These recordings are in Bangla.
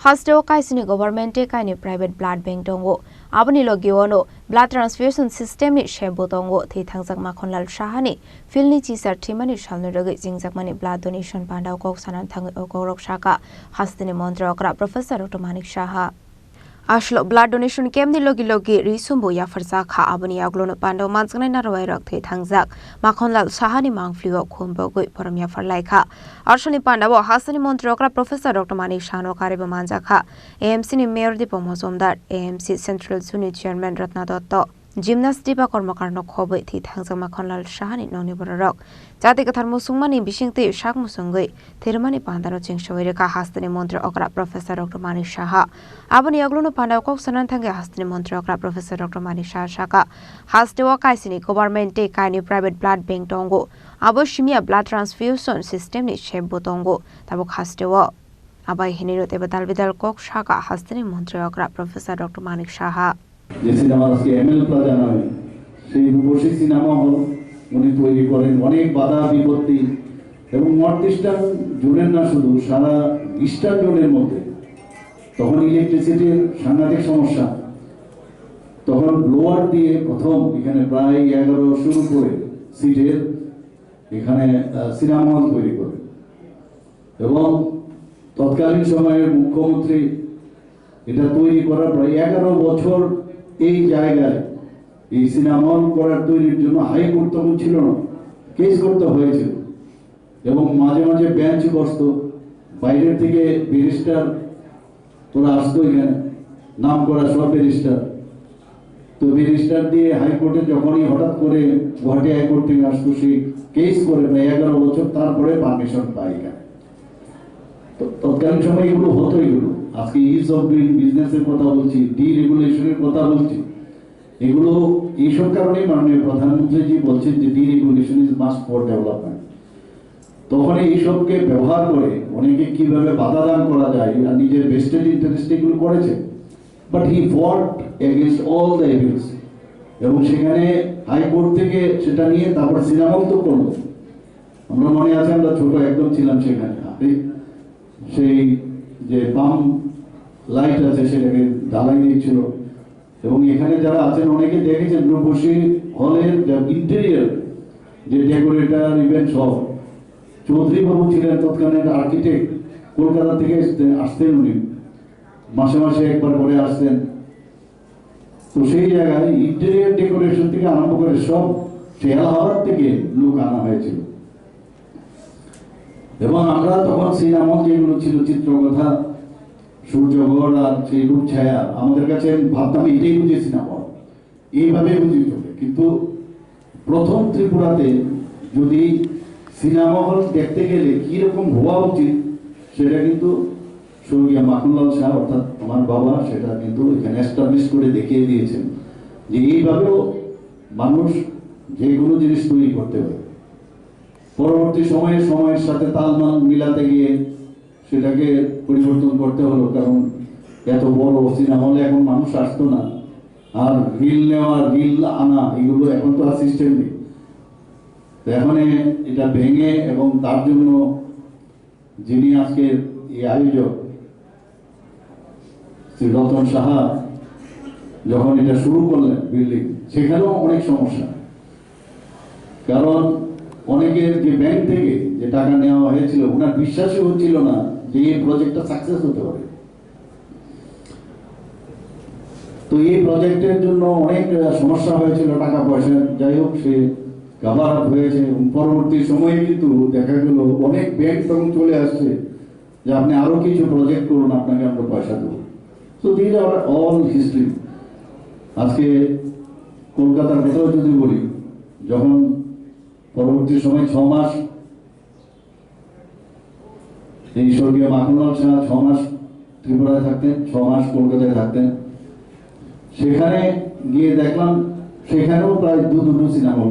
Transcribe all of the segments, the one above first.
Hosteo kaisini government kaini private blood bank dongo abani logiwono blood transfusion system ni shebo dongo thi thangjak Makhonlal Shahani filni chisar thimani shalno rogi jingjak blood donation pandau kok sanan thangi okorok shaka hastini montra okra Professor Dr. Manik Shaha Ashlo blood donation camp ni logi risumbo ya farza kha abani aglono pandau mansgnai narwai rok thi thangjak Makhonlal Shahani mangfligo khumbo goi paramya farlai kha Arshani pandabo hastini montra okra Professor Dr. Manik Shano kariba manja kha AMC ni mayor Dipo Mozumdar AMC Central Unit Chairman Ratna Dotto Gymnastic ba kormakarno khobai thi thangjak Makhonlal Shahani noni borok jati kathar musungmani bisingte shak musungoi thermani pandaro chingshoi reka hastini montra okra Professor Dr. Manik Shaha abani aglono pandau kok sanan thange hastini montra okra Professor Dr. Manik Shaha shaka hastewa kaisini government te kaini private blood bank dongo abo shimia blood transfusion system ni shebo dongo tabo hastewa abai hiniro te bidal kok shaka hastini montra okra Professor Dr. Manik Shaha যে সিনেমা আজকে এমএল প্লাজা নয় সেই রূপসী সিনেমা হল উনি তৈরি করেন অনেক বাধা বিপত্তি এবং নর্থ ইস্টার্ন জোনের না শুধু সারা ইস্টার্ন জোনের মধ্যে তখন ইলেকট্রিসিটির সাংঘাতিক সমস্যা তখন ব্লোয়ার দিয়ে প্রথম এখানে প্রায় 1100 উপরে সিটের এখানে সিনেমা হল তৈরি করে এবং তৎকালীন সময়ের মুখ্যমন্ত্রী এটা তৈরি করার প্রায় 11 বছর এই জায়গায় এই সিনেমা হল করার তৈরির জন্য হাইকোর্ট তখন ছিল না কেস করতে হয়েছিল এবং মাঝে মাঝে বেঞ্চ বসতো বাইরের থেকে ব্যারিস্টার তোরা আসতো এখানে নাম করা সব ব্যারিস্টার তো ব্যারিস্টার দিয়ে হাইকোর্টে যখনই হঠাৎ করে গুয়াহাটি হাইকোর্ট থেকে আসতো সেই কেস করে প্রায় 11 বছর তারপরে পারমিশন পাই এখানে তৎকালীন সময় এগুলো হতো এগুলো আজকে ইজ অফ ডুইং বিজনেসের কথা বলছি ডিরেগুলেশনের কথা বলছি এগুলো এইসব কারণে মাননীয় প্রধানমন্ত্রীজি বলছেন যে deregulation is must for development তখন এইসবকে ব্যবহার করে অনেকে কিভাবে বাধা দান করা যায় আর নিজের বেস্টেড ইন্টারেস্ট এগুলো করেছে বাট হি ফট এগেইনস্ট অল দ্য এভিডেন্স এবং সেখানে হাইকোর্ট থেকে সেটা নিয়ে তারপর সিনেমা তো করলো আমরা মনে আছে আমরা ছোট একদম ছিলাম সেখানে সেই যে পাম লাইট আছে সেটাকে ঢালাই দিয়েছিল এবং এখানে যারা আছেন অনেকে দেখেছেন রূপসী হলের যে ইন্টেরিয়র যে ডেকোরেটর ইভেন্ট সব চৌধুরী বাবু ছিলেন তৎকালীন আর্কিটেক্ট কলকাতা থেকে আসতেন উনি মাসে মাসে একবার করে আসতেন তো সেই জায়গায় ইন্টেরিয়র ডেকোরেশন থেকে আরম্ভ করে সব শেয়াল হাওয়ার থেকে লোক আনা হয়েছিল এবং আমরা তখন সিনেমা যেগুলো ছিল চিত্রকথা সূর্যগড় আর সেই রূপছায়া আমাদের কাছে ভাবতাম এটাই বুঝে সিনেমা এইভাবে বুঝি চলে কিন্তু প্রথম ত্রিপুরাতে যদি সিনেমা হল দেখতে গেলে কিরকম হওয়া উচিত সেটা কিন্তু স্বর্গীয় মাখনলাল শাহ অর্থাৎ আমার বাবা সেটা কিন্তু এখানে এস্টাবলিশ করে দেখিয়ে দিয়েছেন যে এইভাবেও মানুষ যে কোনো জিনিস তৈরি করতে পারে পরবর্তী সময়ের সাথে তালমাল মিলাতে গিয়ে সেটাকে পরিবর্তন করতে হলো কারণ এত বড় সিনেমা হলে এখন মানুষ আসতো না আর রিল নেওয়া রিল আনা এগুলো এখন তো আর সিস্টেম নেই এখন এটা ভেঙে এবং তার জন্য যিনি আজকে এই আয়োজক শ্রী রতন সাহা যখন এটা শুরু করলেন বিল্ডিং সেখানেও অনেক সমস্যা কারণ অনেকের যে ব্যাংক থেকে যে টাকা নেওয়া হয়েছিল ওনার বিশ্বাসই হচ্ছিল না যে এই প্রজেক্টটা সাকসেস হতে পারে তো এই প্রজেক্টের জন্য অনেক সমস্যা হয়েছিল টাকা পয়সা যাই হোক সে কভার আপ হয়েছে এবং পরবর্তী সময়ে কিন্তু দেখা গেল অনেক ব্যাংক তখন চলে আসছে যে আপনি আরো কিছু প্রজেক্ট করুন আপনাকে আমরা পয়সা দেবো তো দিস আর অল হিস্ট্রি আজকে কলকাতার কথাও যদি বলি যখন পরবর্তী সময় 6 মাস এই স্বর্গীয় মাখনলাল শাহ 6 মাস ত্রিপুরায় থাকতেন 6 মাস কলকাতায় থাকতেন সেখানে গিয়ে দেখলাম সেখানেও প্রায় দুটো সিনেমা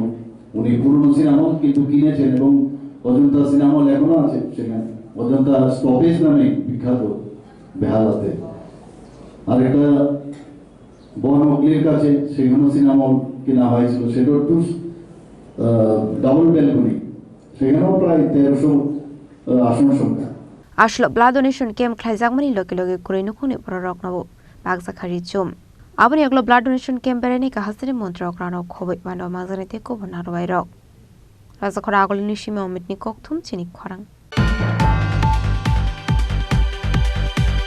উনি পুরনো সিনেমা কিন্তু কিনেছেন এবং অজন্তা সিনেমা এখনো আছে সেখানে অজন্তা স্টপেজ নামে বিখ্যাত বেহালাতে আর একটা বনগ্লির কাছে সেখানেও সিনেমা কেনা হয়েছিল সেটা একটু ডাবল ব্যালকনি সেখানেও প্রায় 1300 আসন সংখ্যা আসলো ব্লাড ডোনেশন ক্যাম্প খাইজাকমানি লগে লগে কুরাইনো খুনি বড় নবো বাগজাখারি চুম আবনি আগলো ব্লাড ডোনেশন ক্যাম্প বেরেনি কাহাসিনি মন্ত্রক রানো খবই বানো মাজানিতে কবন হারবাই রক রাজাখরা আগলনি সীমা অমিতনি ককথুম চিনি খরাং